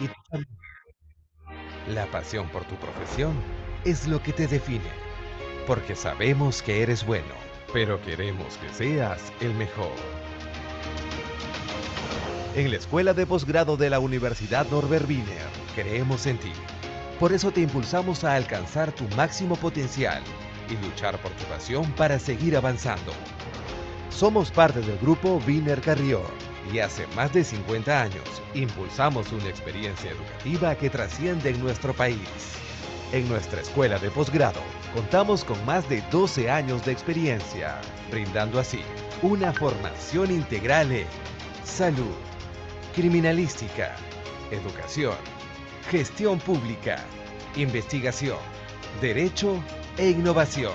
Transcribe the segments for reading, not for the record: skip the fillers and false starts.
Y tú también. La pasión por tu profesión es lo que te define, porque sabemos que eres bueno, pero queremos que seas el mejor. En la Escuela de Posgrado de la Universidad Norbert Wiener, creemos en ti. Por eso te impulsamos a alcanzar tu máximo potencial y luchar por tu pasión para seguir avanzando. Somos parte del grupo Wiener Carrión y hace más de 50 años impulsamos una experiencia educativa que trasciende en nuestro país. En nuestra escuela de posgrado contamos con más de 12 años de experiencia, brindando así una formación integral en salud, criminalística, educación, gestión pública, investigación, derecho e innovación.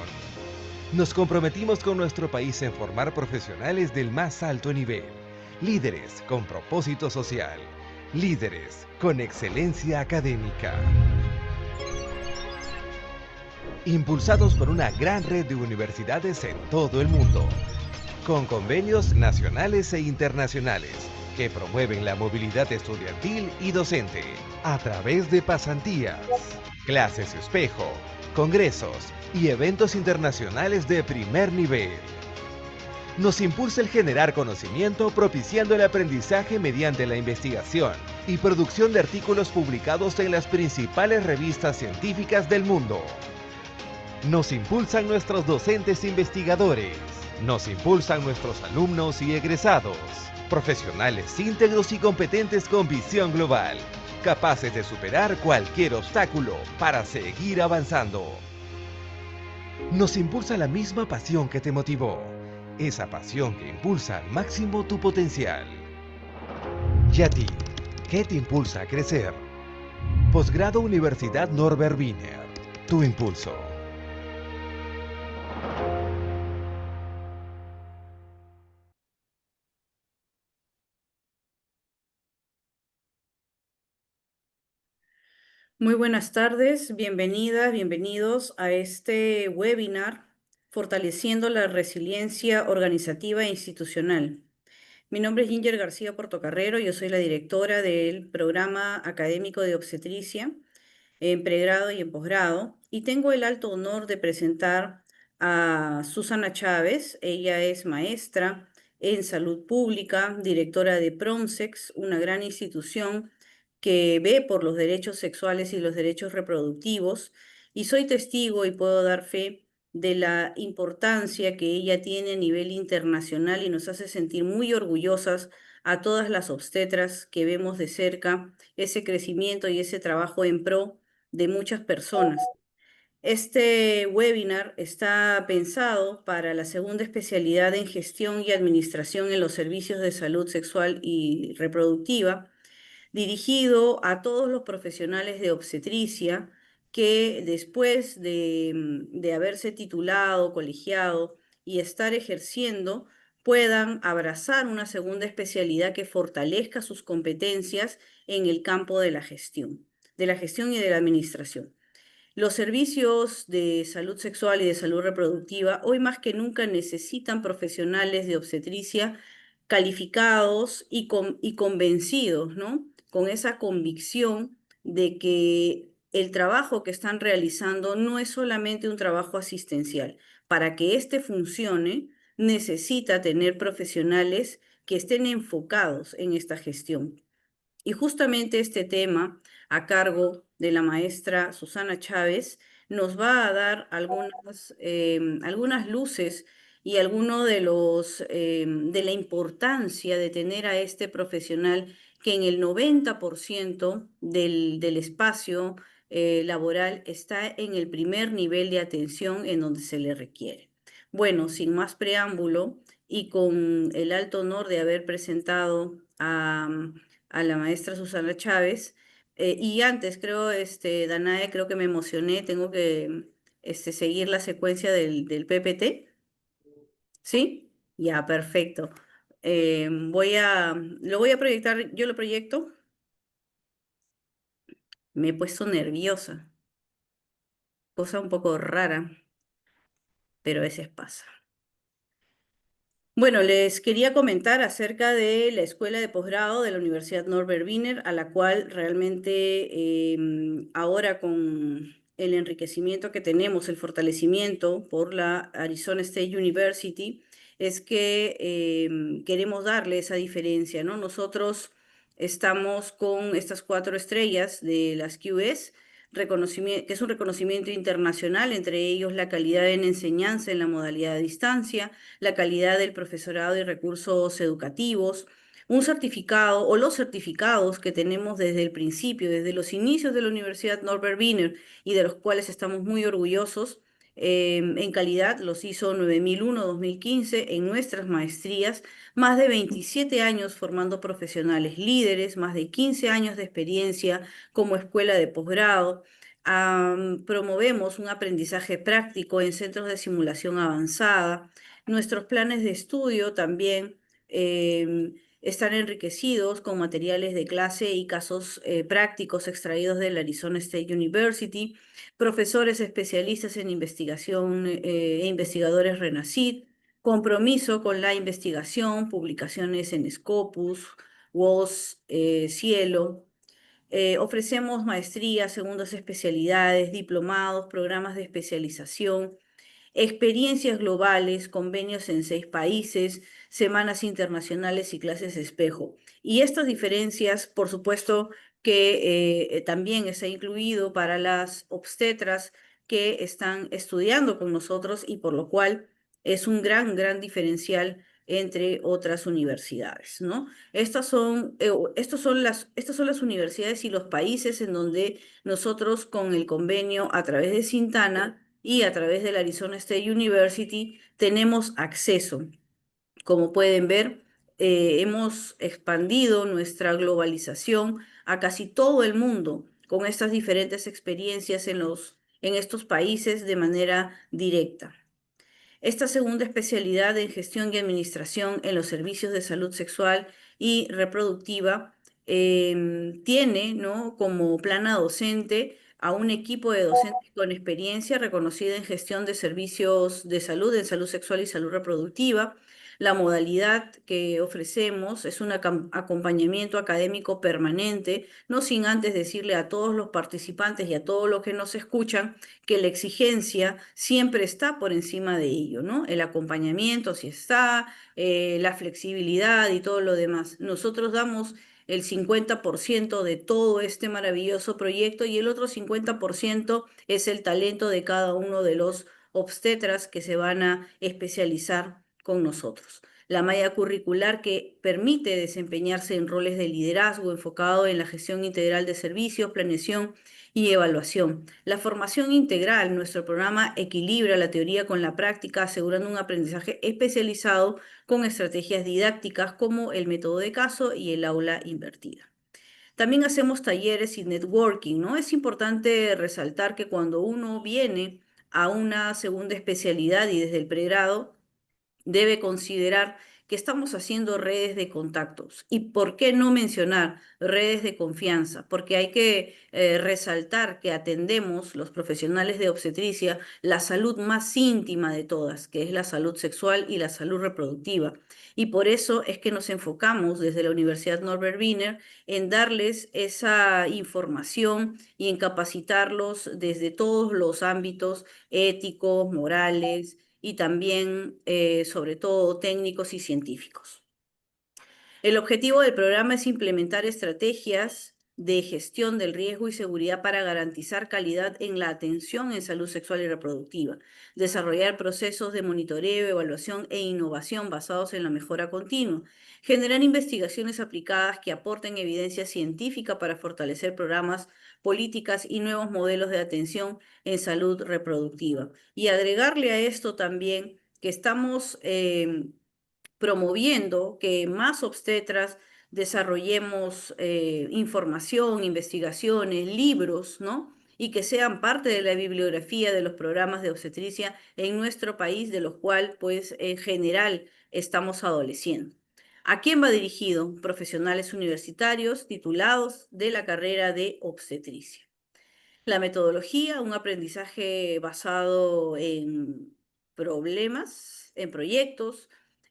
Nos comprometimos con nuestro país en formar profesionales del más alto nivel, líderes con propósito social, líderes con excelencia académica. Impulsados por una gran red de universidades en todo el mundo, con convenios nacionales e internacionales que promueven la movilidad estudiantil y docente a través de pasantías, clases espejo, congresos y eventos internacionales de primer nivel. Nos impulsa el generar conocimiento propiciando el aprendizaje mediante la investigación y producción de artículos publicados en las principales revistas científicas del mundo. Nos impulsan nuestros docentes investigadores. Nos impulsan nuestros alumnos y egresados. Profesionales íntegros y competentes con visión global, capaces de superar cualquier obstáculo para seguir avanzando. Nos impulsa la misma pasión que te motivó, esa pasión que impulsa al máximo tu potencial. ¿Y a ti? ¿Qué te impulsa a crecer? Posgrado Universidad Norbert Wiener. Tu impulso. Muy buenas tardes, bienvenidas, bienvenidos a este webinar Fortaleciendo la Resiliencia Organizativa e Institucional. Mi nombre es Ginger García Portocarrero, yo soy la directora del programa académico de obstetricia en pregrado y en posgrado, y tengo el alto honor de presentar a Susana Chávez. Ella es maestra en salud pública, directora de PROMSEX, una gran institución que ve por los derechos sexuales y los derechos reproductivos, y soy testigo y puedo dar fe de la importancia que ella tiene a nivel internacional y nos hace sentir muy orgullosas a todas las obstetras que vemos de cerca ese crecimiento y ese trabajo en pro de muchas personas. Este webinar está pensado para la segunda especialidad en gestión y administración en los servicios de salud sexual y reproductiva, dirigido a todos los profesionales de obstetricia que después de haberse titulado, colegiado y estar ejerciendo, puedan abrazar una segunda especialidad que fortalezca sus competencias en el campo de la gestión y de la administración. Los servicios de salud sexual y de salud reproductiva hoy más que nunca necesitan profesionales de obstetricia calificados y convencidos, ¿no? Con esa convicción de que el trabajo que están realizando no es solamente un trabajo asistencial. Para que éste funcione, necesita tener profesionales que estén enfocados en esta gestión. Y justamente este tema, a cargo de la maestra Susana Chávez, nos va a dar algunas luces y alguno de la importancia de tener a este profesional que en el 90% del espacio laboral está en el primer nivel de atención en donde se le requiere. Bueno, sin más preámbulo y con el alto honor de haber presentado a la maestra Susana Chávez. Y antes, creo, Danae, creo que me emocioné, tengo que seguir la secuencia del PPT, ¿sí? Ya, perfecto. Lo voy a proyectar, yo lo proyecto, me he puesto nerviosa, cosa un poco rara, pero a veces pasa. Bueno, les quería comentar acerca de la escuela de posgrado de la Universidad Norbert Wiener, a la cual realmente ahora con el enriquecimiento que tenemos, el fortalecimiento por la Arizona State University, es que queremos darle esa diferencia, ¿no? Nosotros estamos con estas 4 estrellas de las QS, que es un reconocimiento internacional, entre ellos la calidad en enseñanza en la modalidad de distancia, la calidad del profesorado y recursos educativos, un certificado o los certificados que tenemos desde el principio, desde los inicios de la Universidad Norbert Wiener y de los cuales estamos muy orgullosos. En calidad los hizo 9001-2015 en nuestras maestrías, más de 27 años formando profesionales líderes, más de 15 años de experiencia como escuela de posgrado. Promovemos un aprendizaje práctico en centros de simulación avanzada. Nuestros planes de estudio también están enriquecidos con materiales de clase y casos prácticos extraídos de la Arizona State University, profesores especialistas en investigación e investigadores RENACID, compromiso con la investigación, publicaciones en Scopus, WOS, Cielo. Ofrecemos maestrías, segundas especialidades, diplomados, programas de especialización, experiencias globales, convenios en 6 países, semanas internacionales y clases espejo. Y estas diferencias, por supuesto, que también está incluido para las obstetras que están estudiando con nosotros y por lo cual es un gran diferencial entre otras universidades, ¿no? Estas son las universidades y los países en donde nosotros con el convenio a través de Sintana y a través de la Arizona State University tenemos acceso. Como pueden ver, hemos expandido nuestra globalización a casi todo el mundo con estas diferentes experiencias en estos países de manera directa. Esta segunda especialidad en gestión y administración en los servicios de salud sexual y reproductiva tiene, ¿no?, como plana docente a un equipo de docentes con experiencia reconocida en gestión de servicios de salud, en salud sexual y salud reproductiva. La modalidad que ofrecemos es un acompañamiento académico permanente, no sin antes decirle a todos los participantes y a todos los que nos escuchan que la exigencia siempre está por encima de ello, ¿no? El acompañamiento sí está, la flexibilidad y todo lo demás. Nosotros damos el 50% de todo este maravilloso proyecto y el otro 50% es el talento de cada uno de los obstetras que se van a especializar con nosotros. La malla curricular que permite desempeñarse en roles de liderazgo enfocado en la gestión integral de servicios, planeación y evaluación. La formación integral, nuestro programa equilibra la teoría con la práctica, asegurando un aprendizaje especializado con estrategias didácticas como el método de caso y el aula invertida. También hacemos talleres y networking, ¿no? Es importante resaltar que cuando uno viene a una segunda especialidad y desde el pregrado, debe considerar que estamos haciendo redes de contactos. ¿Y por qué no mencionar redes de confianza? Porque hay que resaltar que atendemos los profesionales de obstetricia la salud más íntima de todas, que es la salud sexual y la salud reproductiva. Y por eso es que nos enfocamos desde la Universidad Norbert Wiener en darles esa información y en capacitarlos desde todos los ámbitos éticos, morales y también, sobre todo, técnicos y científicos. El objetivo del programa es implementar estrategias de gestión del riesgo y seguridad para garantizar calidad en la atención en salud sexual y reproductiva, desarrollar procesos de monitoreo, evaluación e innovación basados en la mejora continua, generar investigaciones aplicadas que aporten evidencia científica para fortalecer programas, políticas y nuevos modelos de atención en salud reproductiva. Y agregarle a esto también que estamos promoviendo que más obstetras desarrollemos información, investigaciones, libros, ¿no? Y que sean parte de la bibliografía de los programas de obstetricia en nuestro país, de los cuales, pues, en general estamos adoleciendo. ¿A quién va dirigido? Profesionales universitarios titulados de la carrera de obstetricia. La metodología, un aprendizaje basado en problemas, en proyectos,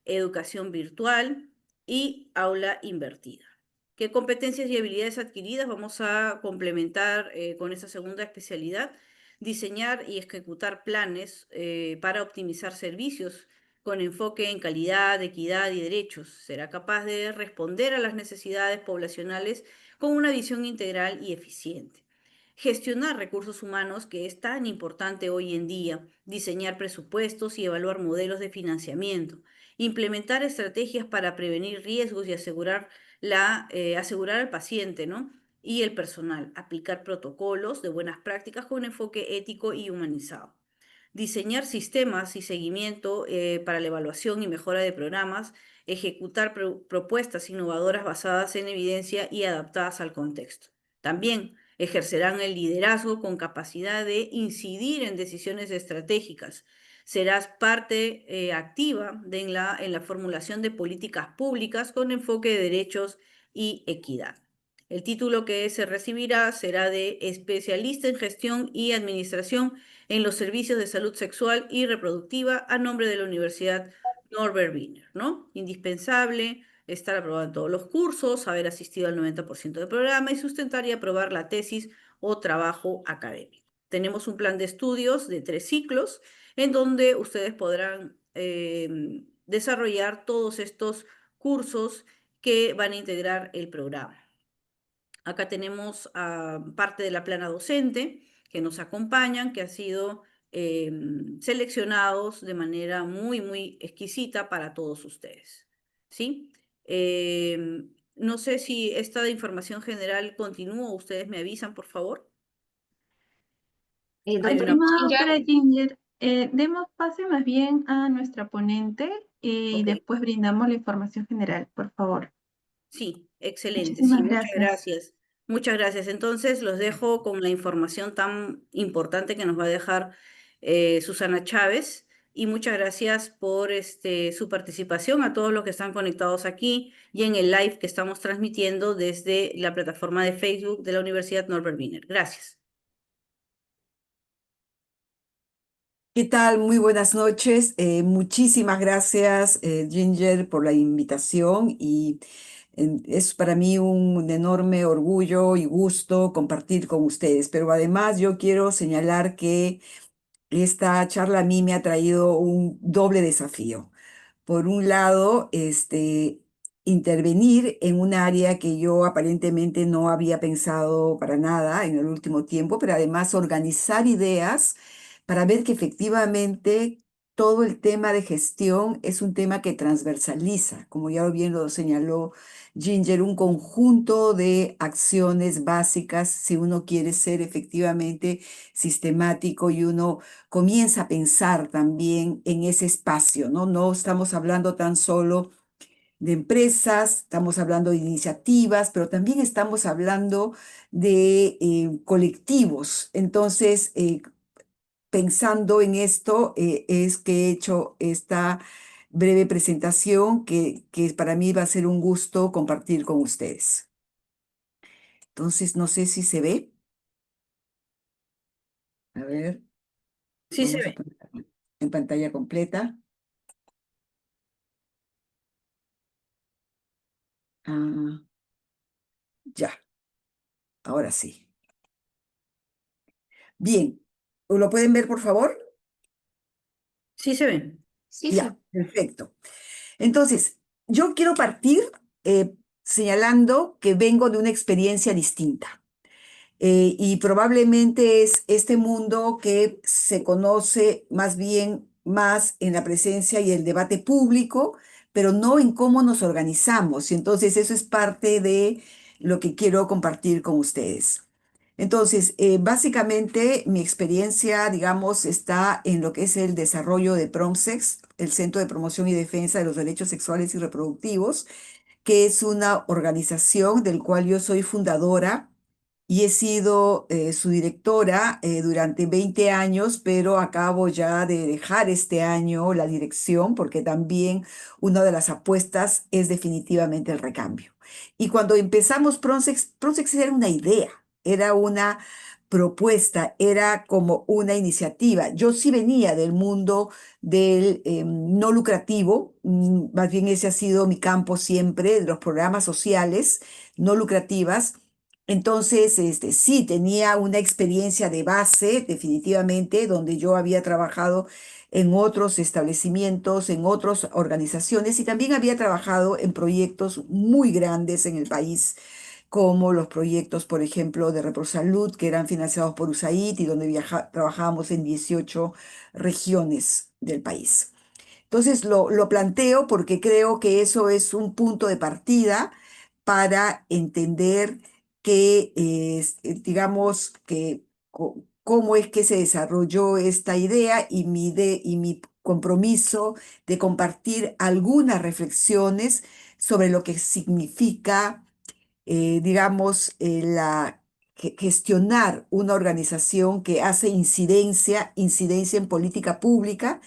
educación virtual y aula invertida. ¿Qué competencias y habilidades adquiridas vamos a complementar con esta segunda especialidad? Diseñar y ejecutar planes para optimizar servicios con enfoque en calidad, equidad y derechos. Será capaz de responder a las necesidades poblacionales con una visión integral y eficiente. Gestionar recursos humanos, que es tan importante hoy en día, diseñar presupuestos y evaluar modelos de financiamiento, implementar estrategias para prevenir riesgos y asegurar al paciente, ¿no? Y el personal, aplicar protocolos de buenas prácticas con enfoque ético y humanizado. Diseñar sistemas y seguimiento para la evaluación y mejora de programas, ejecutar propuestas innovadoras basadas en evidencia y adaptadas al contexto. También ejercerán el liderazgo con capacidad de incidir en decisiones estratégicas. Serás parte activa en la formulación de políticas públicas con enfoque de derechos y equidad. El título que se recibirá será de especialista en gestión y administración en los servicios de salud sexual y reproductiva a nombre de la Universidad Norbert Wiener, ¿no? Indispensable estar aprobado en todos los cursos, haber asistido al 90% del programa y sustentar y aprobar la tesis o trabajo académico. Tenemos un plan de estudios de 3 ciclos en donde ustedes podrán desarrollar todos estos cursos que van a integrar el programa. Acá tenemos parte de la plana docente que nos acompañan, que han sido seleccionados de manera muy, muy exquisita para todos ustedes. ¿Sí? No sé si esta información general continúa, ustedes me avisan, por favor. Hay una... Doctora Ginger, demos pase más bien a nuestra ponente y Ok. después brindamos la información general, por favor. Sí, excelente. Sí, Muchísimas muchas gracias. gracias. Muchas gracias. Entonces los dejo con la información tan importante que nos va a dejar Susana Chávez. Y muchas gracias por su participación a todos los que están conectados aquí y en el live que estamos transmitiendo desde la plataforma de Facebook de la Universidad Norbert Wiener. Gracias. ¿Qué tal? Muy buenas noches. Muchísimas gracias, Ginger, por la invitación y es para mí un enorme orgullo y gusto compartir con ustedes. Pero además yo quiero señalar que esta charla a mí me ha traído un doble desafío. Por un lado, intervenir en un área que yo aparentemente no había pensado para nada en el último tiempo, pero además organizar ideas para ver que efectivamente todo el tema de gestión es un tema que transversaliza, como ya bien lo señaló Ginger, un conjunto de acciones básicas si uno quiere ser efectivamente sistemático y uno comienza a pensar también en ese espacio, ¿no? No estamos hablando tan solo de empresas, estamos hablando de iniciativas, pero también estamos hablando de colectivos. Entonces, pensando en esto, es que he hecho esta breve presentación que para mí va a ser un gusto compartir con ustedes. Entonces, no sé si se ve. A ver, Sí se vamos a ve. poner en pantalla completa. Ah, ya, ahora sí. Bien, ¿lo pueden ver, por favor? Sí se ve. Sí, sí. Ya, perfecto. Entonces, yo quiero partir señalando que vengo de una experiencia distinta. Y probablemente es este mundo que se conoce más bien más en la presencia y el debate público, pero no en cómo nos organizamos. Y entonces eso es parte de lo que quiero compartir con ustedes. Entonces, básicamente mi experiencia, digamos, está en lo que es el desarrollo de PROMSEX, el Centro de Promoción y Defensa de los Derechos Sexuales y Reproductivos, que es una organización del cual yo soy fundadora y he sido su directora durante 20 años, pero acabo ya de dejar este año la dirección porque también una de las apuestas es definitivamente el recambio. Y cuando empezamos Pronsex era una idea, era una propuesta, era como una iniciativa. Yo sí venía del mundo del no lucrativo, más bien ese ha sido mi campo siempre, de los programas sociales no lucrativas. Entonces, sí, tenía una experiencia de base, definitivamente, donde yo había trabajado en otros establecimientos, en otras organizaciones y también había trabajado en proyectos muy grandes en el país, como los proyectos, por ejemplo, de ReproSalud, que eran financiados por USAID y donde trabajábamos en 18 regiones del país. Entonces lo planteo porque creo que eso es un punto de partida para entender que, digamos, que cómo es que se desarrolló esta idea y mi compromiso de compartir algunas reflexiones sobre lo que significa, digamos, gestionar una organización que hace incidencia en política pública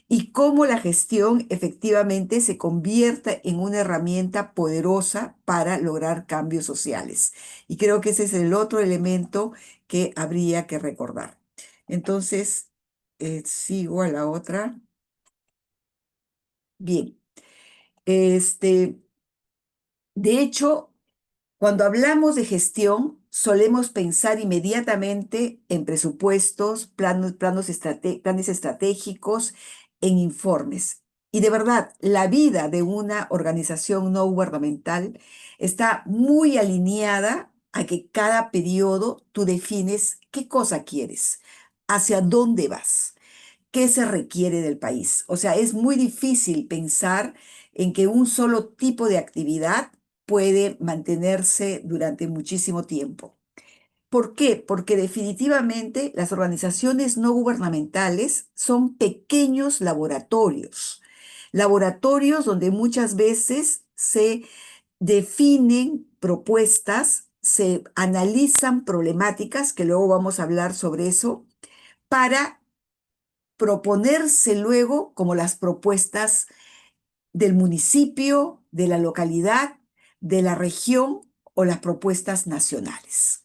y cómo la gestión efectivamente se convierta en una herramienta poderosa para lograr cambios sociales. Y creo que ese es el otro elemento que habría que recordar. Entonces, sigo a la otra. Bien, este, de hecho, cuando hablamos de gestión, solemos pensar inmediatamente en presupuestos, planes estratégicos, en informes. Y de verdad, la vida de una organización no gubernamental está muy alineada a que cada periodo tú defines qué cosa quieres, hacia dónde vas, qué se requiere del país. O sea, es muy difícil pensar en que un solo tipo de actividad puede mantenerse durante muchísimo tiempo. ¿Por qué? Porque definitivamente las organizaciones no gubernamentales son pequeños laboratorios, laboratorios donde muchas veces se definen propuestas, se analizan problemáticas, que luego vamos a hablar sobre eso, para proponerse luego como las propuestas del municipio, de la localidad, de la región o las propuestas nacionales.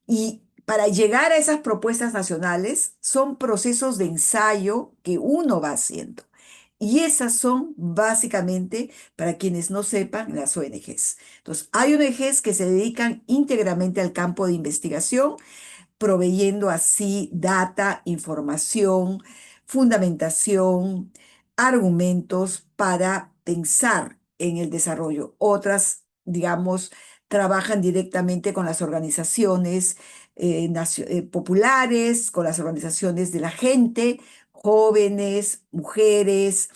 Y para llegar a esas propuestas nacionales son procesos de ensayo que uno va haciendo. Y esas son básicamente, para quienes no sepan, las ONGs. Entonces, hay ONGs que se dedican íntegramente al campo de investigación, proveyendo así data, información, fundamentación, argumentos para pensar en el desarrollo. Otras, digamos, trabajan directamente con las organizaciones populares, con las organizaciones de la gente, jóvenes, mujeres,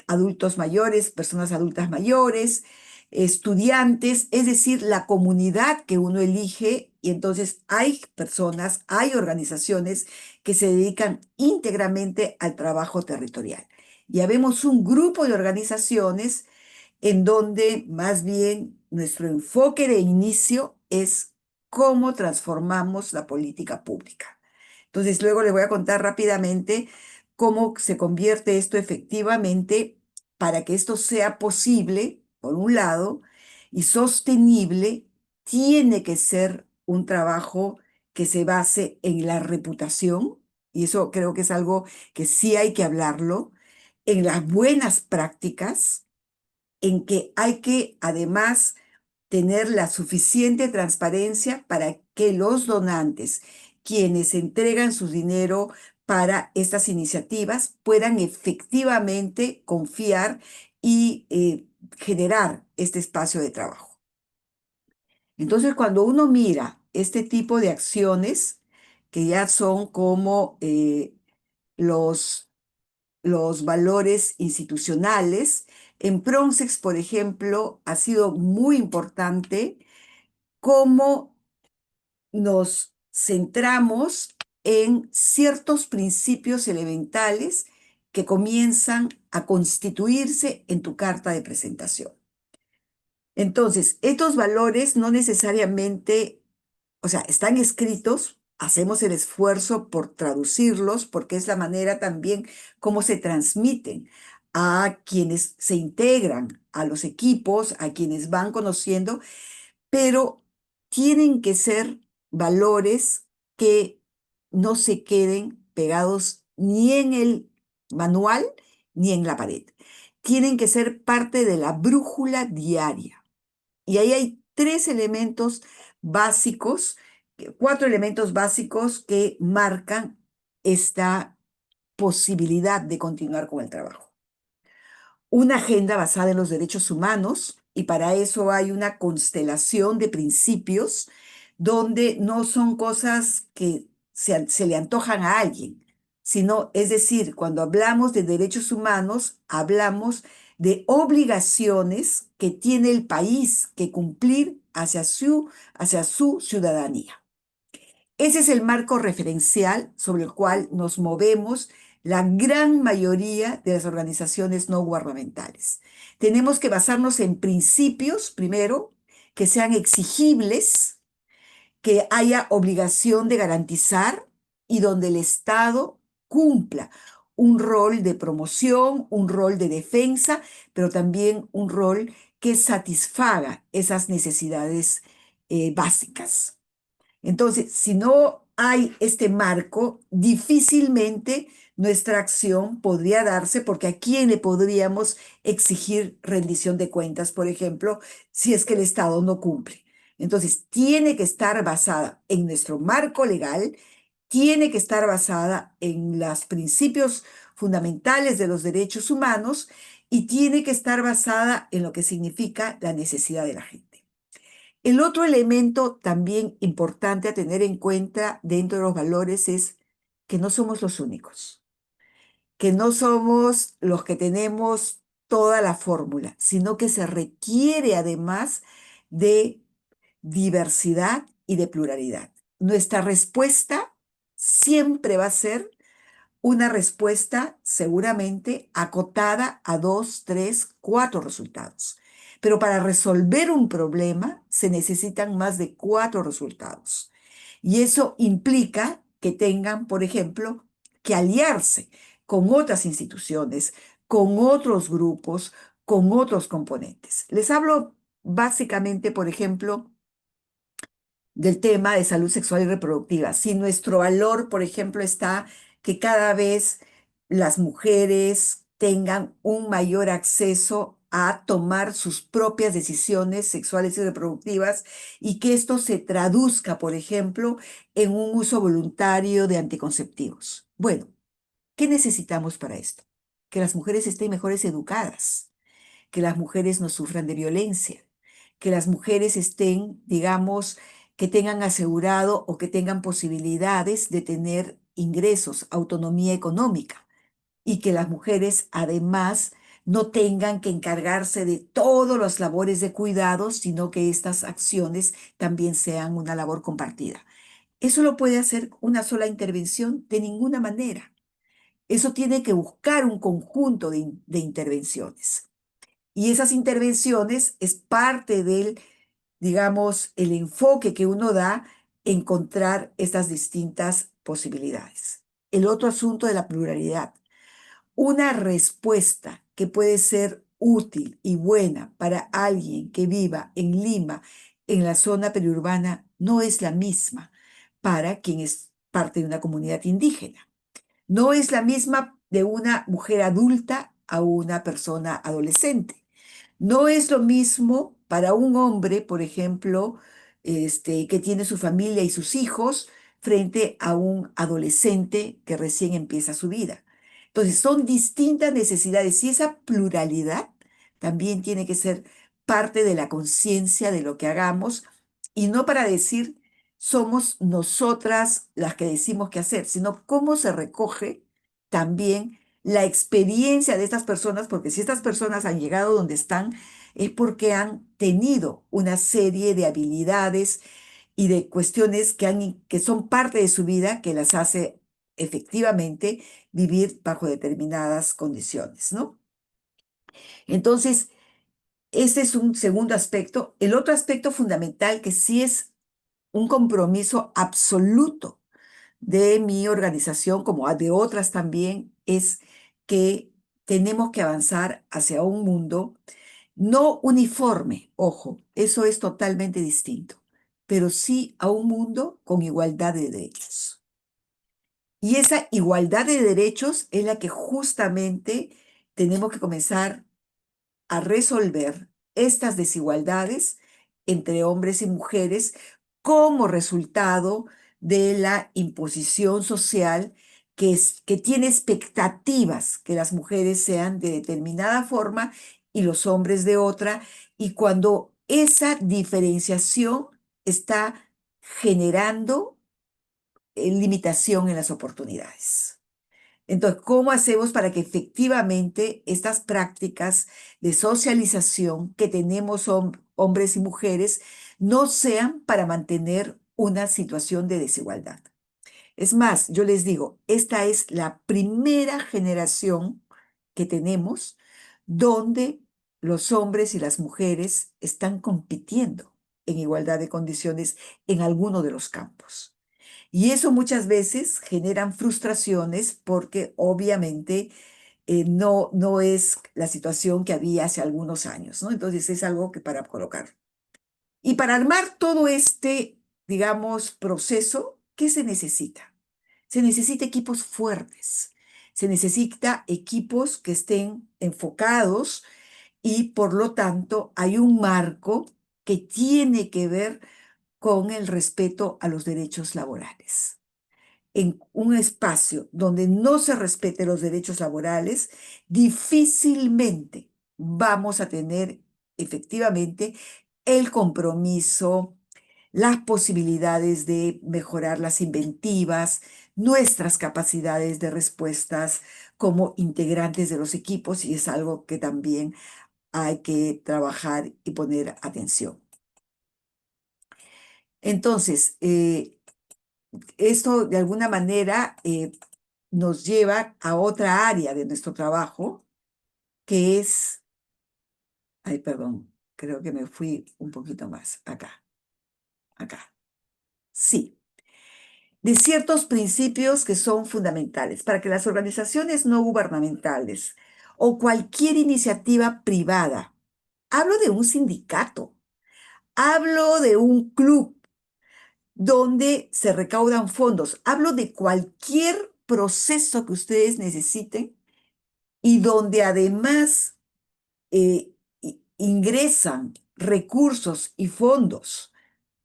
adultos mayores, personas adultas mayores, estudiantes, es decir, la comunidad que uno elige. Y entonces hay personas, hay organizaciones que se dedican íntegramente al trabajo territorial. Ya vemos un grupo de organizaciones en donde más bien nuestro enfoque de inicio es cómo transformamos la política pública. Entonces, luego les voy a contar rápidamente cómo se convierte esto efectivamente para que esto sea posible, por un lado, y sostenible, tiene que ser un trabajo que se base en la reputación, y eso creo que es algo que sí hay que hablarlo, en las buenas prácticas, en que hay que además tener la suficiente transparencia para que los donantes, quienes entregan su dinero para estas iniciativas, puedan efectivamente confiar y generar este espacio de trabajo. Entonces, cuando uno mira este tipo de acciones, que ya son como los valores institucionales. En Pronsex, por ejemplo, ha sido muy importante cómo nos centramos en ciertos principios elementales que comienzan a constituirse en tu carta de presentación. Entonces, estos valores no necesariamente, o sea, están escritos, hacemos el esfuerzo por traducirlos, porque es la manera también como se transmiten a quienes se integran a los equipos, a quienes van conociendo, pero tienen que ser valores que no se queden pegados ni en el manual ni en la pared. Tienen que ser parte de la brújula diaria. Y ahí hay tres elementos básicos, cuatro elementos básicos que marcan esta posibilidad de continuar con el trabajo. Una agenda basada en los derechos humanos, y para eso hay una constelación de principios donde no son cosas que se le antojan a alguien, sino, es decir, cuando hablamos de derechos humanos, hablamos de obligaciones que tiene el país que cumplir hacia su ciudadanía. Ese es el marco referencial sobre el cual nos movemos la gran mayoría de las organizaciones no gubernamentales. Tenemos que basarnos en principios, primero, que sean exigibles, que haya obligación de garantizar y donde el Estado cumpla un rol de promoción, un rol de defensa, pero también un rol que satisfaga esas necesidades básicas. Entonces, si no hay este marco, difícilmente nuestra acción podría darse, porque ¿a quién le podríamos exigir rendición de cuentas, por ejemplo, si es que el Estado no cumple? Entonces, tiene que estar basada en nuestro marco legal, tiene que estar basada en los principios fundamentales de los derechos humanos y tiene que estar basada en lo que significa la necesidad de la gente. El otro elemento también importante a tener en cuenta dentro de los valores es que no somos los únicos, que no somos los que tenemos toda la fórmula, sino que se requiere además de diversidad y de pluralidad. Nuestra respuesta siempre va a ser una respuesta seguramente acotada a 2, 3, 4 resultados. Pero para resolver un problema se necesitan más de 4 resultados. Y eso implica que tengan, por ejemplo, que aliarse con otras instituciones, con otros grupos, con otros componentes. Les hablo básicamente, por ejemplo, del tema de salud sexual y reproductiva. Si nuestro valor, por ejemplo, está que cada vez las mujeres tengan un mayor acceso a tomar sus propias decisiones sexuales y reproductivas y que esto se traduzca, por ejemplo, en un uso voluntario de anticonceptivos. Bueno, ¿qué necesitamos para esto? Que las mujeres estén mejores educadas, que las mujeres no sufran de violencia, que las mujeres estén, digamos, que tengan asegurado o que tengan posibilidades de tener ingresos, autonomía económica, y que las mujeres además no tengan que encargarse de todas las labores de cuidado, sino que estas acciones también sean una labor compartida. ¿Eso lo puede hacer una sola intervención? De ninguna manera. Eso tiene que buscar un conjunto de intervenciones. Y esas intervenciones es parte del, digamos, el enfoque que uno da en encontrar estas distintas posibilidades. El otro asunto de la pluralidad. Una respuesta que puede ser útil y buena para alguien que viva en Lima, en la zona periurbana, no es la misma para quien es parte de una comunidad indígena. No es la misma de una mujer adulta a una persona adolescente. No es lo mismo para un hombre, por ejemplo, que tiene su familia y sus hijos, frente a un adolescente que recién empieza su vida. Entonces, son distintas necesidades y esa pluralidad también tiene que ser parte de la conciencia de lo que hagamos y no para decir somos nosotras las que decimos qué hacer, sino cómo se recoge también la experiencia de estas personas, porque si estas personas han llegado donde están, es porque han tenido una serie de habilidades y de cuestiones que son parte de su vida que las hace efectivamente vivir bajo determinadas condiciones, ¿no? Entonces, ese es un segundo aspecto. El otro aspecto fundamental que sí es un compromiso absoluto de mi organización, como de otras también, es que tenemos que avanzar hacia un mundo no uniforme, ojo, eso es totalmente distinto. pero sí a un mundo con igualdad de derechos. Y esa igualdad de derechos es la que justamente tenemos que comenzar a resolver estas desigualdades entre hombres y mujeres como resultado de la imposición social que tiene expectativas que las mujeres sean de determinada forma y los hombres de otra, y cuando esa diferenciación está generando limitación en las oportunidades. Entonces, ¿cómo hacemos para que efectivamente estas prácticas de socialización que tenemos hombres y mujeres no sean para mantener una situación de desigualdad? Es más, yo les digo, esta es la primera generación que tenemos donde los hombres y las mujeres están compitiendo en igualdad de condiciones en alguno de los campos. Y eso muchas veces generan frustraciones porque obviamente no es la situación que había hace algunos años, ¿no? Entonces es algo que para colocar. Y para armar todo este, digamos, proceso, ¿qué se necesita? Se necesita equipos fuertes, se necesita equipos que estén enfocados y por lo tanto hay un marco que tiene que ver con el respeto a los derechos laborales. En un espacio donde no se respeten los derechos laborales, difícilmente vamos a tener efectivamente el compromiso, las posibilidades de mejorar las inventivas, nuestras capacidades de respuestas como integrantes de los equipos, y es algo que también hay que trabajar y poner atención. Entonces, esto de alguna manera nos lleva a otra área de nuestro trabajo, que es, ay, perdón, creo que me fui un poquito más acá. Sí, de ciertos principios que son fundamentales para que las organizaciones no gubernamentales o cualquier iniciativa privada, hablo de un sindicato, hablo de un club donde se recaudan fondos, hablo de cualquier proceso que ustedes necesiten y donde además ingresan recursos y fondos,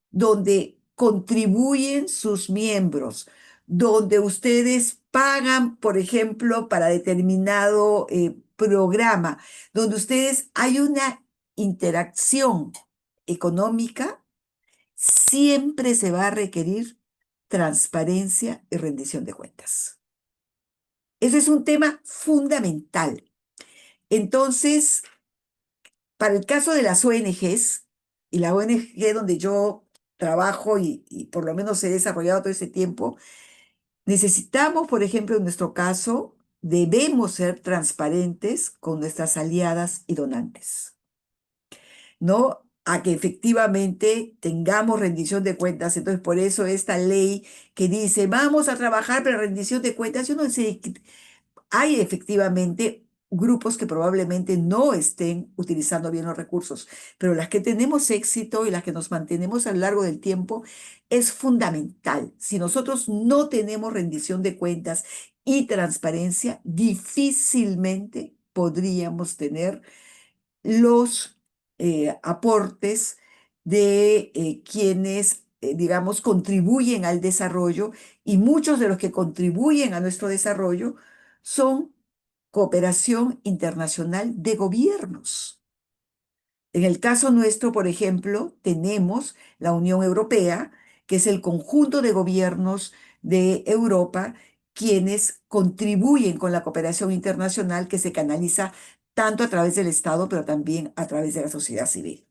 donde contribuyen sus miembros, donde ustedes pagan, por ejemplo, para determinado programa, donde ustedes hay una interacción económica, siempre se va a requerir transparencia y rendición de cuentas. Ese es un tema fundamental. Entonces, para el caso de las ONGs, y la ONG donde yo trabajo y por lo menos he desarrollado todo ese tiempo, necesitamos, por ejemplo, en nuestro caso, debemos ser transparentes con nuestras aliadas y donantes, ¿no? A que efectivamente tengamos rendición de cuentas. Entonces, por eso esta ley que dice, vamos a trabajar para rendición de cuentas, yo no sé, hay efectivamente grupos que probablemente no estén utilizando bien los recursos, pero las que tenemos éxito y las que nos mantenemos a lo largo del tiempo es fundamental. Si nosotros no tenemos rendición de cuentas y transparencia, difícilmente podríamos tener los aportes de quienes, digamos, contribuyen al desarrollo, y muchos de los que contribuyen a nuestro desarrollo son cooperación internacional de gobiernos. En el caso nuestro, por ejemplo, tenemos la Unión Europea, que es el conjunto de gobiernos de Europa, quienes contribuyen con la cooperación internacional que se canaliza tanto a través del Estado, pero también a través de la sociedad civil.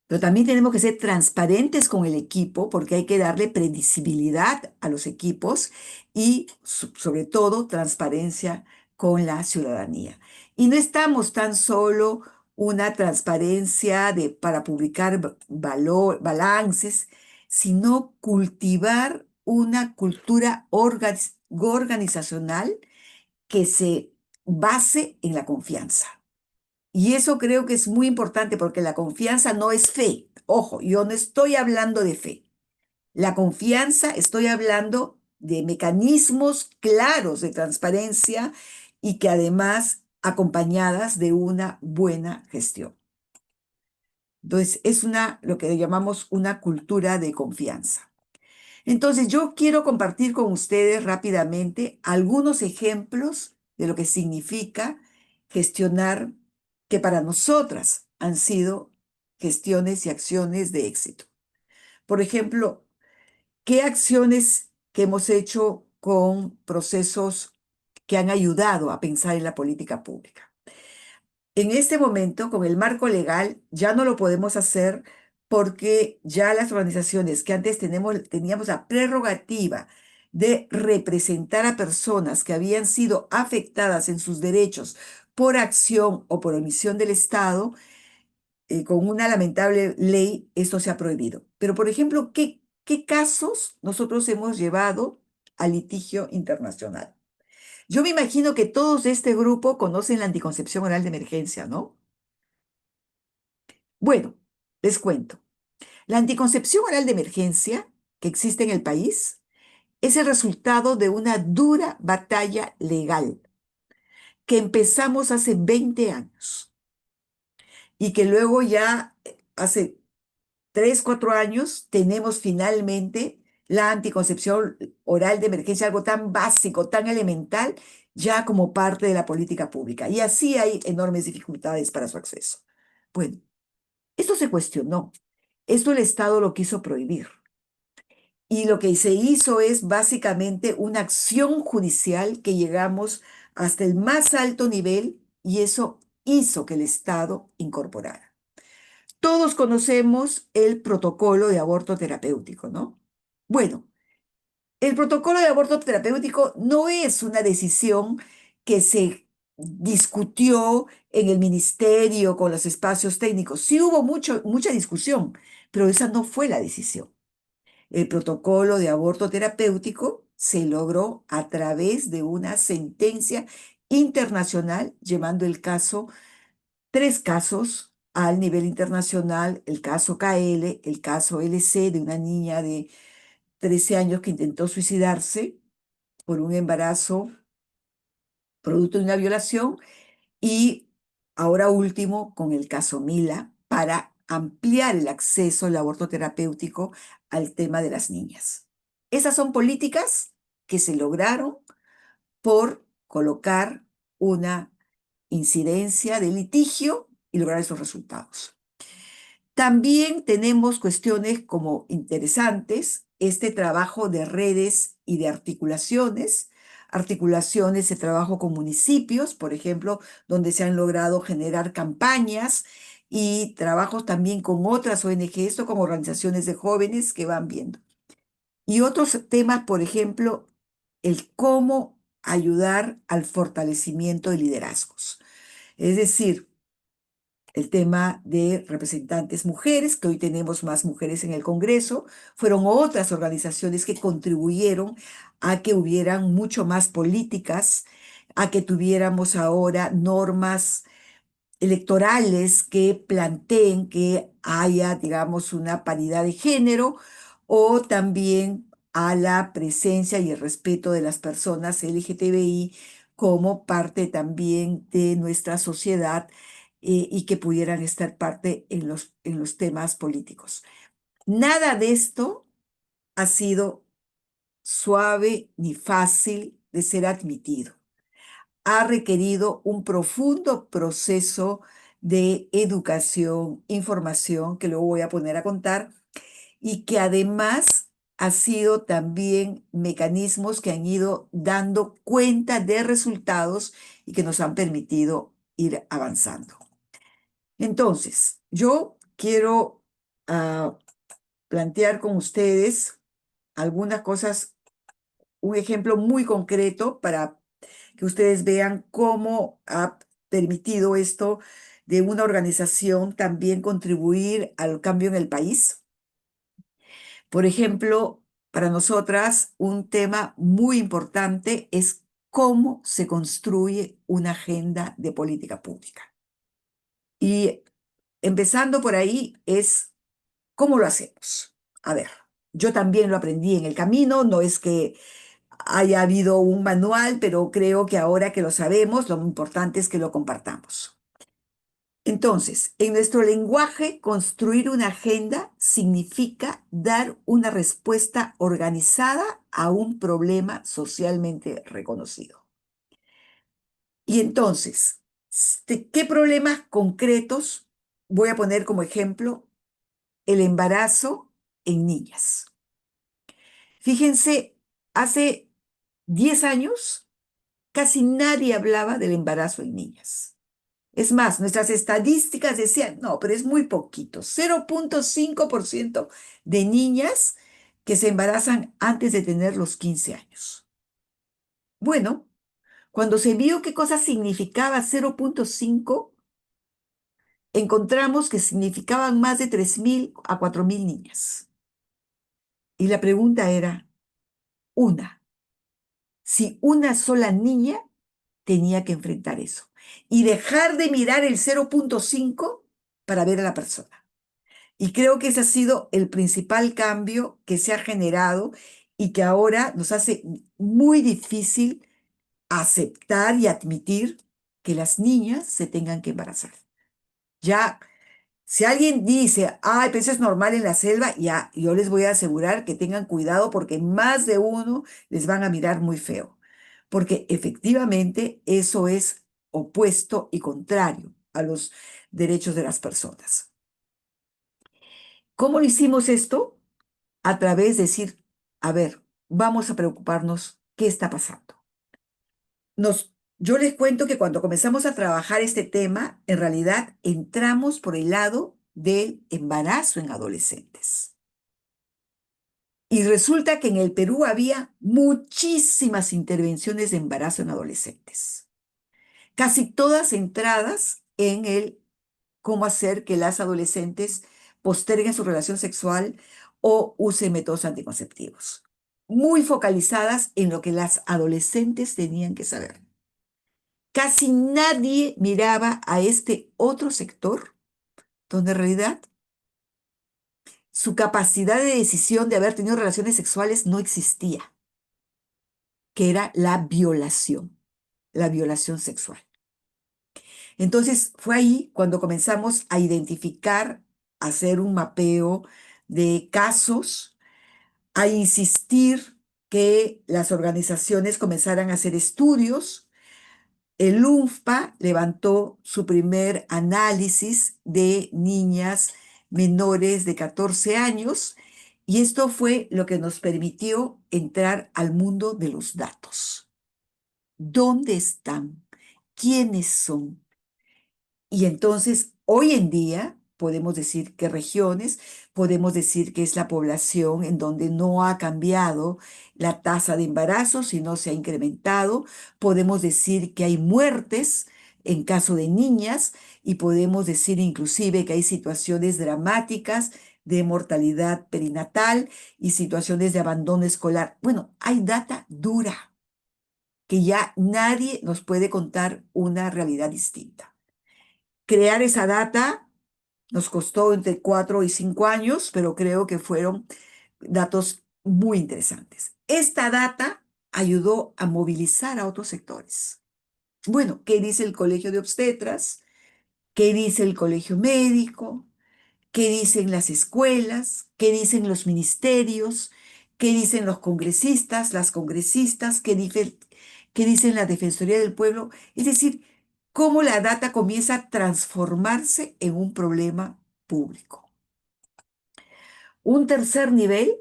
Pero también tenemos que ser transparentes con el equipo porque hay que darle previsibilidad a los equipos y sobre todo transparencia con la ciudadanía. Y no estamos tan solo una transparencia para publicar balances, sino cultivar una cultura organizacional que se base en la confianza. Y eso creo que es muy importante porque la confianza no es fe. Ojo, yo no estoy hablando de fe. La confianza, estoy hablando de mecanismos claros de transparencia y que además acompañadas de una buena gestión. Entonces, es lo que llamamos una cultura de confianza. Entonces, yo quiero compartir con ustedes rápidamente algunos ejemplos de lo que significa gestionar, que para nosotras han sido gestiones y acciones de éxito. Por ejemplo, ¿qué acciones que hemos hecho con procesos que han ayudado a pensar en la política pública? En este momento, con el marco legal, ya no lo podemos hacer porque ya las organizaciones que antes teníamos la prerrogativa de representar a personas que habían sido afectadas en sus derechos por acción o por omisión del Estado, con una lamentable ley, esto se ha prohibido. Pero, por ejemplo, ¿qué casos nosotros hemos llevado a litigio internacional? Yo me imagino que todos de este grupo conocen la anticoncepción oral de emergencia, ¿no? Bueno, les cuento. La anticoncepción oral de emergencia que existe en el país es el resultado de una dura batalla legal que empezamos hace 20 años y que luego ya hace 3, 4 años tenemos finalmente la anticoncepción oral de emergencia, algo tan básico, tan elemental, ya como parte de la política pública. Y así hay enormes dificultades para su acceso. Bueno, esto se cuestionó. Esto el Estado lo quiso prohibir. Y lo que se hizo es básicamente una acción judicial que llegamos hasta el más alto nivel y eso hizo que el Estado incorporara. Todos conocemos el protocolo de aborto terapéutico, ¿no? Bueno, el protocolo de aborto terapéutico no es una decisión que se discutió en el ministerio con los espacios técnicos. Sí hubo mucha discusión, pero esa no fue la decisión. El protocolo de aborto terapéutico se logró a través de una sentencia internacional, llevando tres casos al nivel internacional, el caso KL, el caso LC de una niña de 13 años que intentó suicidarse por un embarazo producto de una violación y ahora último con el caso Mila para ampliar el acceso al aborto terapéutico al tema de las niñas. Esas son políticas que se lograron por colocar una incidencia de litigio y lograr esos resultados. También tenemos cuestiones como interesantes, este trabajo de redes y de articulaciones de trabajo con municipios, por ejemplo, donde se han logrado generar campañas y trabajos también con otras ONG, esto como organizaciones de jóvenes que van viendo. Y otros temas, por ejemplo, el cómo ayudar al fortalecimiento de liderazgos. Es decir, el tema de representantes mujeres, que hoy tenemos más mujeres en el Congreso, fueron otras organizaciones que contribuyeron a que hubieran mucho más políticas, a que tuviéramos ahora normas electorales que planteen que haya, digamos, una paridad de género o también a la presencia y el respeto de las personas LGTBI como parte también de nuestra sociedad y que pudieran estar parte en los temas políticos. Nada de esto ha sido suave ni fácil de ser admitido. Ha requerido un profundo proceso de educación, información, que luego voy a poner a contar, y que además ha sido también mecanismos que han ido dando cuenta de resultados y que nos han permitido ir avanzando. Entonces, yo quiero plantear con ustedes algunas cosas, un ejemplo muy concreto para que ustedes vean cómo ha permitido esto de una organización también contribuir al cambio en el país. Por ejemplo, para nosotras un tema muy importante es cómo se construye una agenda de política pública. Y empezando por ahí es, ¿cómo lo hacemos? A ver, yo también lo aprendí en el camino, no es que haya habido un manual, pero creo que ahora que lo sabemos, lo importante es que lo compartamos. Entonces, en nuestro lenguaje, construir una agenda significa dar una respuesta organizada a un problema socialmente reconocido. Y entonces, ¿qué problemas concretos voy a poner como ejemplo? El embarazo en niñas. Fíjense, hace 10 años casi nadie hablaba del embarazo en niñas. Es más, nuestras estadísticas decían, no, pero es muy poquito, 0,5% de niñas que se embarazan antes de tener los 15 años. Bueno, cuando se vio qué cosa significaba 0,5, encontramos que significaban más de 3.000 a 4.000 niñas. Y la pregunta era, si una sola niña tenía que enfrentar eso y dejar de mirar el 0,5 para ver a la persona. Y creo que ese ha sido el principal cambio que se ha generado y que ahora nos hace muy difícil aceptar y admitir que las niñas se tengan que embarazar. Ya, si alguien dice, ay, pues eso es normal en la selva, ya, yo les voy a asegurar que tengan cuidado porque más de uno les van a mirar muy feo. Porque efectivamente eso es opuesto y contrario a los derechos de las personas. ¿Cómo lo hicimos esto? A través de decir, a ver, vamos a preocuparnos qué está pasando. Yo les cuento que cuando comenzamos a trabajar este tema, en realidad entramos por el lado del embarazo en adolescentes. Y resulta que en el Perú había muchísimas intervenciones de embarazo en adolescentes, casi todas centradas en el cómo hacer que las adolescentes posterguen su relación sexual o usen métodos anticonceptivos, muy focalizadas en lo que las adolescentes tenían que saber. Casi nadie miraba a este otro sector, donde en realidad su capacidad de decisión de haber tenido relaciones sexuales no existía, que era la violación sexual. Entonces fue ahí cuando comenzamos a identificar, a hacer un mapeo de casos, a insistir que las organizaciones comenzaran a hacer estudios. El UNFPA levantó su primer análisis de niñas menores de 14 años y esto fue lo que nos permitió entrar al mundo de los datos. ¿Dónde están? ¿Quiénes son? Y entonces, hoy en día, podemos decir que regiones, podemos decir que es la población en donde no ha cambiado la tasa de embarazo, sino se ha incrementado. Podemos decir que hay muertes en caso de niñas y podemos decir inclusive que hay situaciones dramáticas de mortalidad perinatal y situaciones de abandono escolar. Bueno, hay data dura que ya nadie nos puede contar una realidad distinta. Crear esa data nos costó entre 4 y 5 años, pero creo que fueron datos muy interesantes. Esta data ayudó a movilizar a otros sectores. Bueno, ¿qué dice el Colegio de Obstetras? ¿Qué dice el Colegio Médico? ¿Qué dicen las escuelas? ¿Qué dicen los ministerios? ¿Qué dicen los congresistas, las congresistas? ¿Qué dicen la Defensoría del Pueblo? Es decir, cómo la data comienza a transformarse en un problema público. Un tercer nivel,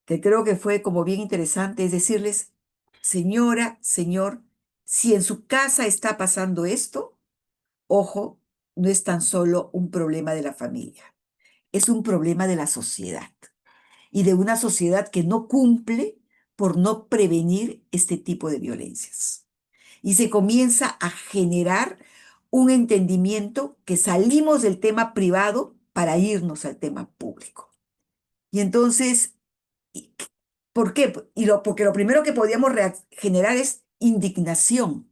que creo que fue como bien interesante, es decirles, señora, señor, si en su casa está pasando esto, ojo, no es tan solo un problema de la familia, es un problema de la sociedad y de una sociedad que no cumple por no prevenir este tipo de violencias. Y se comienza a generar un entendimiento que salimos del tema privado para irnos al tema público. Y entonces, ¿por qué? Porque lo primero que podíamos generar es indignación.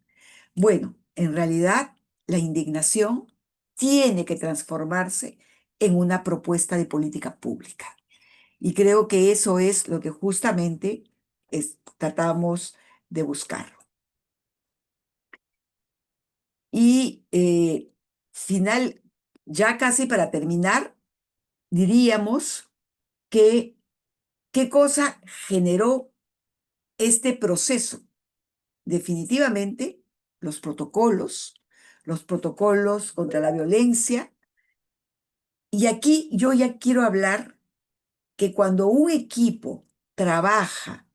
Bueno, en realidad la indignación tiene que transformarse en una propuesta de política pública. Y creo que eso es lo que justamente tratamos de buscar. Y final, ya casi para terminar, diríamos que qué cosa generó este proceso. Definitivamente los protocolos contra la violencia. Y aquí yo ya quiero hablar que cuando un equipo trabaja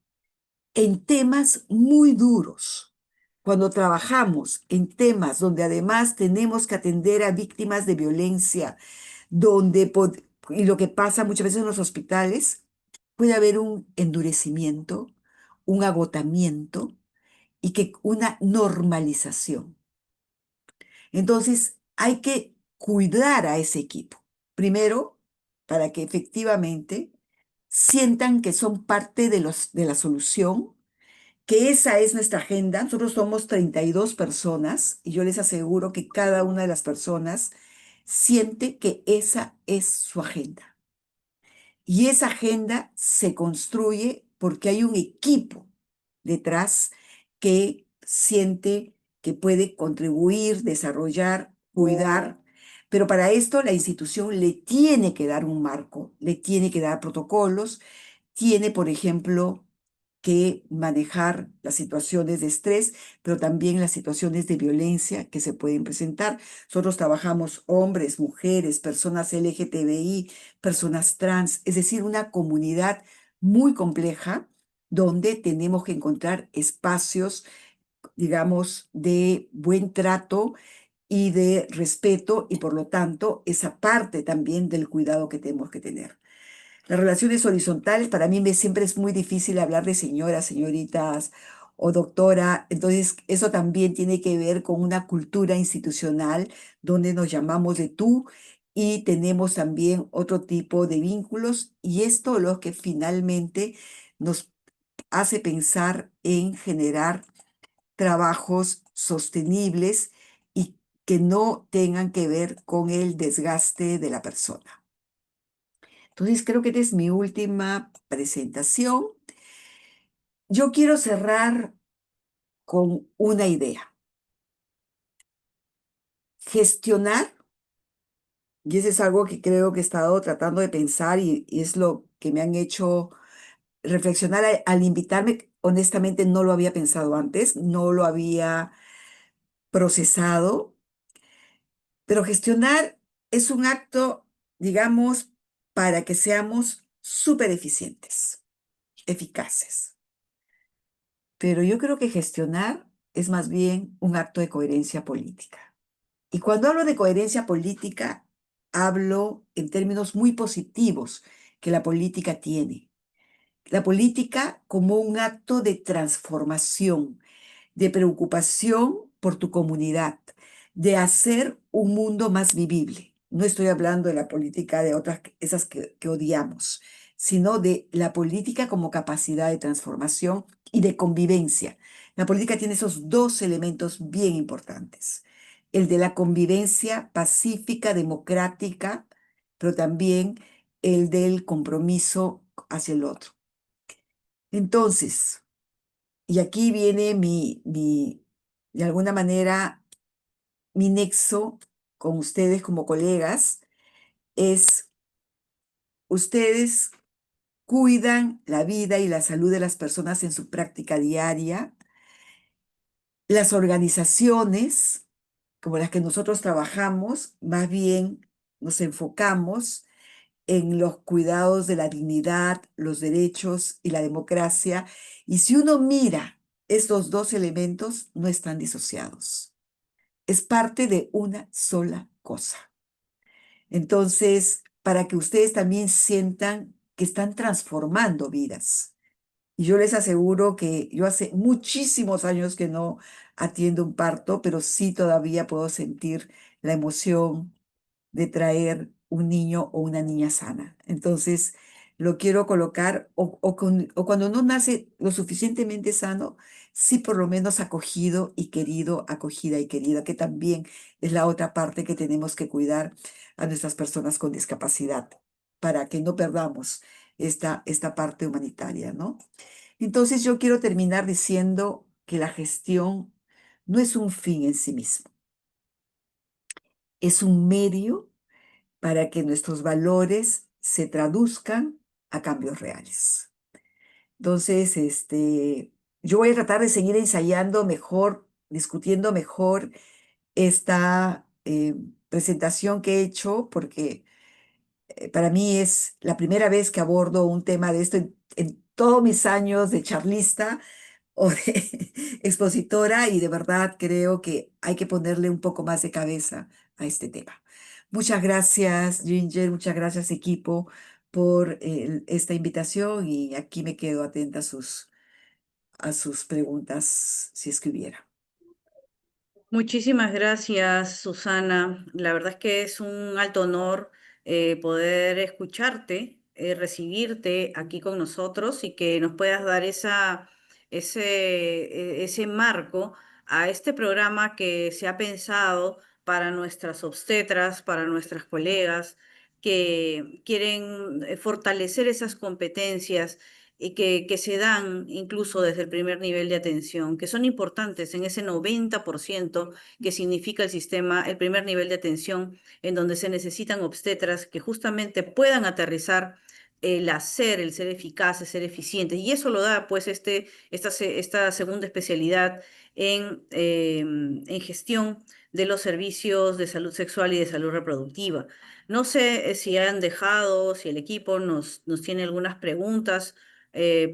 en temas muy duros, cuando trabajamos en temas donde además tenemos que atender a víctimas de violencia, y lo que pasa muchas veces en los hospitales, puede haber un endurecimiento, un agotamiento y que una normalización. Entonces, hay que cuidar a ese equipo. Primero, para que efectivamente sientan que son parte de la solución, que esa es nuestra agenda. Nosotros somos 32 personas y yo les aseguro que cada una de las personas siente que esa es su agenda. Y esa agenda se construye porque hay un equipo detrás que siente que puede contribuir, desarrollar, cuidar, pero para esto la institución le tiene que dar un marco, le tiene que dar protocolos, tiene, por ejemplo, que manejar las situaciones de estrés, pero también las situaciones de violencia que se pueden presentar. Nosotros trabajamos hombres, mujeres, personas LGTBI, personas trans, es decir, una comunidad muy compleja donde tenemos que encontrar espacios, digamos, de buen trato y de respeto y por lo tanto esa parte también del cuidado que tenemos que tener. Las relaciones horizontales, para mí siempre es muy difícil hablar de señoras, señoritas o doctora. Entonces, eso también tiene que ver con una cultura institucional donde nos llamamos de tú y tenemos también otro tipo de vínculos. Y esto lo que finalmente nos hace pensar en generar trabajos sostenibles y que no tengan que ver con el desgaste de la persona. Entonces, creo que esta es mi última presentación. Yo quiero cerrar con una idea. Gestionar, y eso es algo que creo que he estado tratando de pensar y es lo que me han hecho reflexionar al invitarme. Honestamente, no lo había pensado antes, no lo había procesado, pero gestionar es un acto, digamos, para que seamos súper eficientes, eficaces. Pero yo creo que gestionar es más bien un acto de coherencia política. Y cuando hablo de coherencia política, hablo en términos muy positivos que la política tiene. La política como un acto de transformación, de preocupación por tu comunidad, de hacer un mundo más vivible. No estoy hablando de la política de otras, esas que odiamos, sino de la política como capacidad de transformación y de convivencia. La política tiene esos dos elementos bien importantes. El de la convivencia pacífica, democrática, pero también el del compromiso hacia el otro. Entonces, y aquí viene de alguna manera, mi nexo con ustedes como colegas, es ustedes cuidan la vida y la salud de las personas en su práctica diaria. Las organizaciones como las que nosotros trabajamos, más bien nos enfocamos en los cuidados de la dignidad, los derechos y la democracia. Y si uno mira estos dos elementos, no están disociados. Es parte de una sola cosa. Entonces, para que ustedes también sientan que están transformando vidas. Y yo les aseguro que yo hace muchísimos años que no atiendo un parto, pero sí todavía puedo sentir la emoción de traer un niño o una niña sana. Entonces, lo quiero colocar, o cuando no nace lo suficientemente sano, sí por lo menos acogido y querido, acogida y querida, que también es la otra parte que tenemos que cuidar a nuestras personas con discapacidad, para que no perdamos esta parte humanitaria, ¿no? Entonces yo quiero terminar diciendo que la gestión no es un fin en sí mismo, es un medio para que nuestros valores se traduzcan a cambios reales. Entonces, yo voy a tratar de seguir ensayando mejor, discutiendo mejor esta presentación que he hecho, porque para mí es la primera vez que abordo un tema de esto en todos mis años de charlista o de expositora, y de verdad creo que hay que ponerle un poco más de cabeza a este tema. Muchas gracias, Ginger, muchas gracias, equipo, por esta invitación, y aquí me quedo atenta a sus preguntas, si es que hubiera. Muchísimas gracias, Susana. La verdad es que es un alto honor poder escucharte, recibirte aquí con nosotros y que nos puedas dar ese marco a este programa que se ha pensado para nuestras obstetras, para nuestras colegas que quieren fortalecer esas competencias y que se dan incluso desde el primer nivel de atención, que son importantes en ese 90% que significa el sistema, el primer nivel de atención, en donde se necesitan obstetras que justamente puedan aterrizar el ser eficaces, ser eficientes. Y eso lo da pues esta segunda especialidad en gestión de los servicios de salud sexual y de salud reproductiva. No sé si han dejado, si el equipo nos tiene algunas preguntas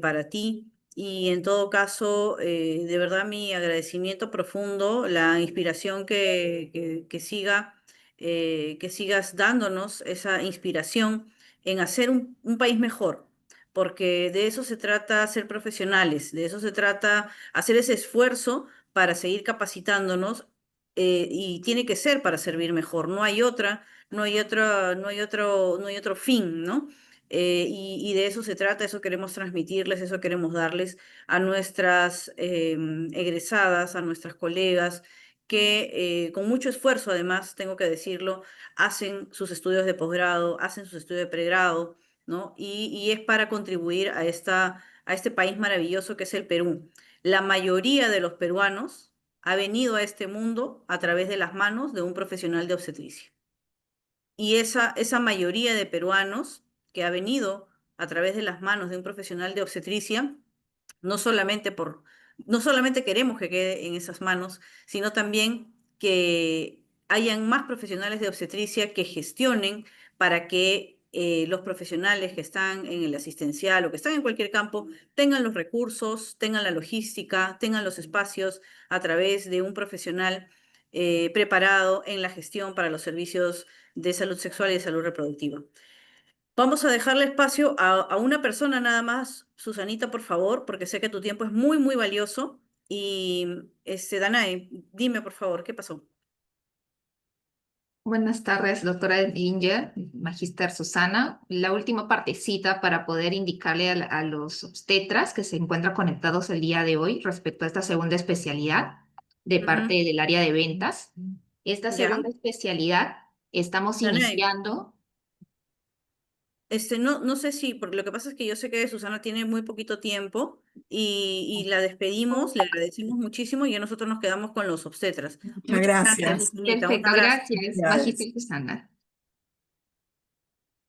para ti. Y en todo caso, de verdad mi agradecimiento profundo, la inspiración que sigas dándonos esa inspiración en hacer un país mejor, porque de eso se trata ser profesionales, de eso se trata hacer ese esfuerzo para seguir capacitándonos y tiene que ser para servir mejor, no hay otro fin, ¿no? Y de eso se trata, eso queremos transmitirles, eso queremos darles a nuestras egresadas, a nuestras colegas, que con mucho esfuerzo, además, tengo que decirlo, hacen sus estudios de posgrado, hacen sus estudios de pregrado, ¿no? Y es para contribuir a este país maravilloso que es el Perú. La mayoría de los peruanos ha venido a este mundo a través de las manos de un profesional de obstetricia. Y esa mayoría de peruanos que ha venido a través de las manos de un profesional de obstetricia, no solamente no solamente queremos que quede en esas manos, sino también que hayan más profesionales de obstetricia que gestionen para que los profesionales que están en el asistencial o que están en cualquier campo tengan los recursos, tengan la logística, tengan los espacios a través de un profesional preparado en la gestión para los servicios de salud sexual y de salud reproductiva. Vamos a dejarle espacio a una persona nada más, Susanita, por favor, porque sé que tu tiempo es muy, muy valioso. Y, Danae, dime, por favor, ¿qué pasó? Buenas tardes, doctora Ginger, magíster Susana. La última partecita para poder indicarle a los obstetras que se encuentran conectados el día de hoy respecto a esta segunda especialidad de parte Ujú. del área de ventas. Esta Ya, segunda especialidad estamos Danae, iniciando. no sé si, porque lo que pasa es que yo sé que Susana tiene muy poquito tiempo y la despedimos, le agradecemos muchísimo y ya nosotros nos quedamos con los obstetras. Muchas Muchas gracias, gracias. Susanita, un Perfecto, abrazo. gracias, Gracias. magíster Susana.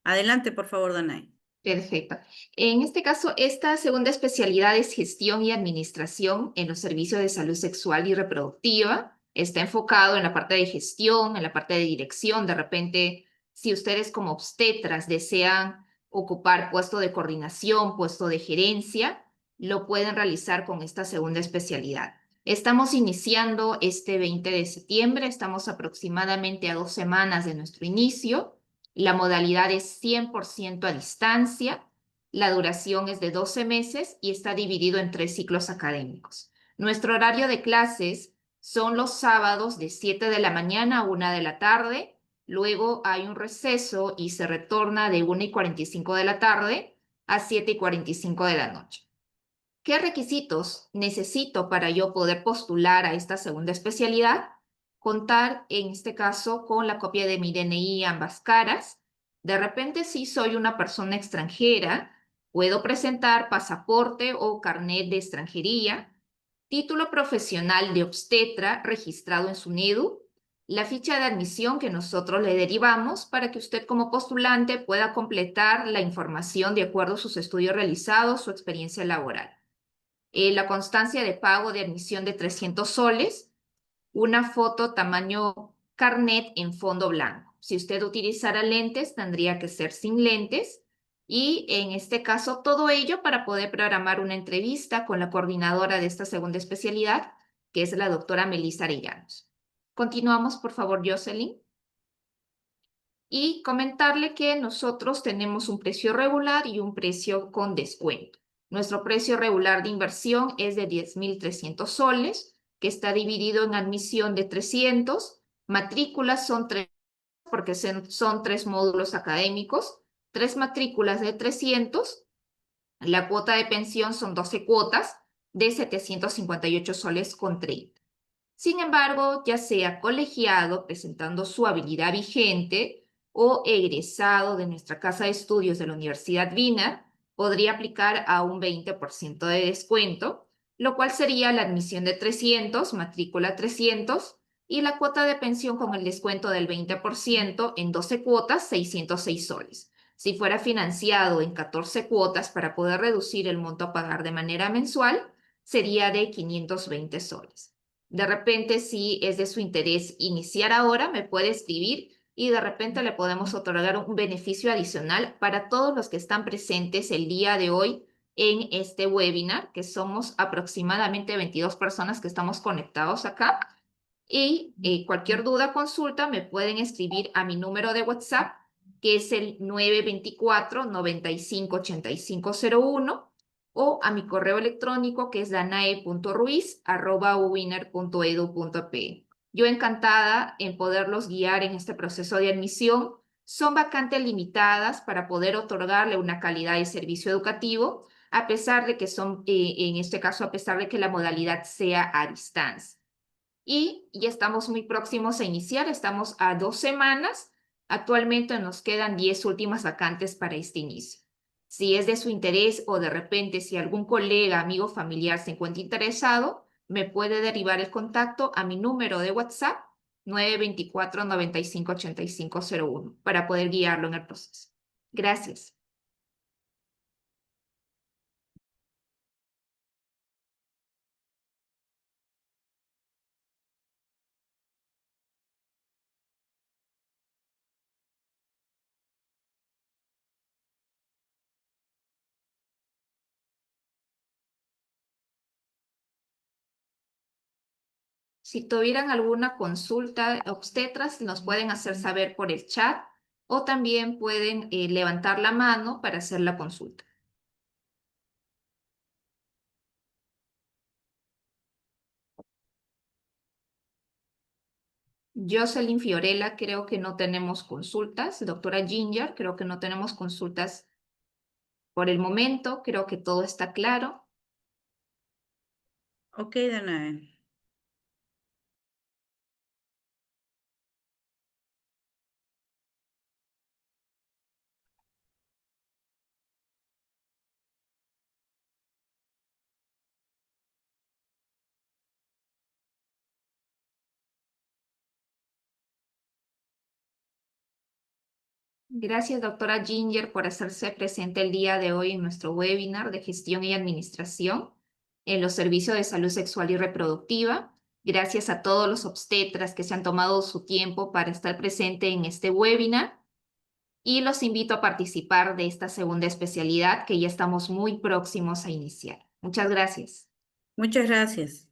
Adelante, por favor, Danae. Perfecto. En este caso, esta segunda especialidad es gestión y administración en los servicios de salud sexual y reproductiva. Está enfocado en la parte de gestión, en la parte de dirección. De repente, si ustedes como obstetras desean ocupar puesto de coordinación, puesto de gerencia, lo pueden realizar con esta segunda especialidad. Estamos iniciando este 20 de septiembre, estamos aproximadamente a 2 semanas de nuestro inicio. La modalidad es 100% a distancia, la duración es de 12 meses y está dividido en 3 ciclos académicos. Nuestro horario de clases son los sábados de 7 de la mañana a 1 de la tarde, luego hay un receso y se retorna de 1:45 de la tarde a 7:45 de la noche. ¿Qué requisitos necesito para yo poder postular a esta segunda especialidad? Contar, en este caso, con la copia de mi DNI ambas caras. De repente, si soy una persona extranjera, puedo presentar pasaporte o carnet de extranjería, título profesional de obstetra registrado en SUNEDU, la ficha de admisión que nosotros le derivamos para que usted como postulante pueda completar la información de acuerdo a sus estudios realizados, su experiencia laboral. La constancia de pago de admisión de 300 soles, una foto tamaño carnet en fondo blanco. Si usted utilizara lentes, tendría que ser sin lentes. Y en este caso, todo ello para poder programar una entrevista con la coordinadora de esta segunda especialidad, que es la doctora Melissa Arellanos. Continuamos, por favor, Jocelyn. Y comentarle que nosotros tenemos un precio regular y un precio con descuento. Nuestro precio regular de inversión es de 10.300 soles, que está dividido en admisión de 300, matrículas son 3, porque son 3 módulos académicos, 3 matrículas de 300, la cuota de pensión son 12 cuotas de 758 soles con 30. Sin embargo, ya sea colegiado presentando su habilidad vigente o egresado de nuestra casa de estudios de la Universidad Wiener, podría aplicar a un 20% de descuento, lo cual sería la admisión de 300, matrícula 300, y la cuota de pensión con el descuento del 20% en 12 cuotas, 606 soles. Si fuera financiado en 14 cuotas para poder reducir el monto a pagar de manera mensual, sería de 520 soles. De repente, si es de su interés iniciar ahora, me puede escribir y de repente le podemos otorgar un beneficio adicional para todos los que están presentes el día de hoy en este webinar, que somos aproximadamente 22 personas que estamos conectados acá. Y cualquier duda, consulta, me pueden escribir a mi número de WhatsApp, que es el 924-958501, o a mi correo electrónico, que es danae.ruiz@uwiner.edu.pe. Yo encantada en poderlos guiar en este proceso de admisión. Son vacantes limitadas para poder otorgarle una calidad de servicio educativo, a pesar de que son, en este caso, a pesar de que la modalidad sea a distancia. Y ya estamos muy próximos a iniciar, estamos a 2 semanas. Actualmente nos quedan 10 últimas vacantes para este inicio. Si es de su interés o de repente si algún colega, amigo, familiar se encuentra interesado, me puede derivar el contacto a mi número de WhatsApp 924-958501 para poder guiarlo en el proceso. Gracias. Si tuvieran alguna consulta, obstetras, nos pueden hacer saber por el chat o también pueden levantar la mano para hacer la consulta. Jocelyn Fiorella, creo que no tenemos consultas. Doctora Ginger, creo que no tenemos consultas por el momento. Creo que todo está claro. Ok, Danae. Gracias, doctora Ginger, por hacerse presente el día de hoy en nuestro webinar de gestión y administración en los servicios de salud sexual y reproductiva. Gracias a todos los obstetras que se han tomado su tiempo para estar presente en este webinar. Y los invito a participar de esta segunda especialidad que ya estamos muy próximos a iniciar. Muchas gracias. Muchas gracias.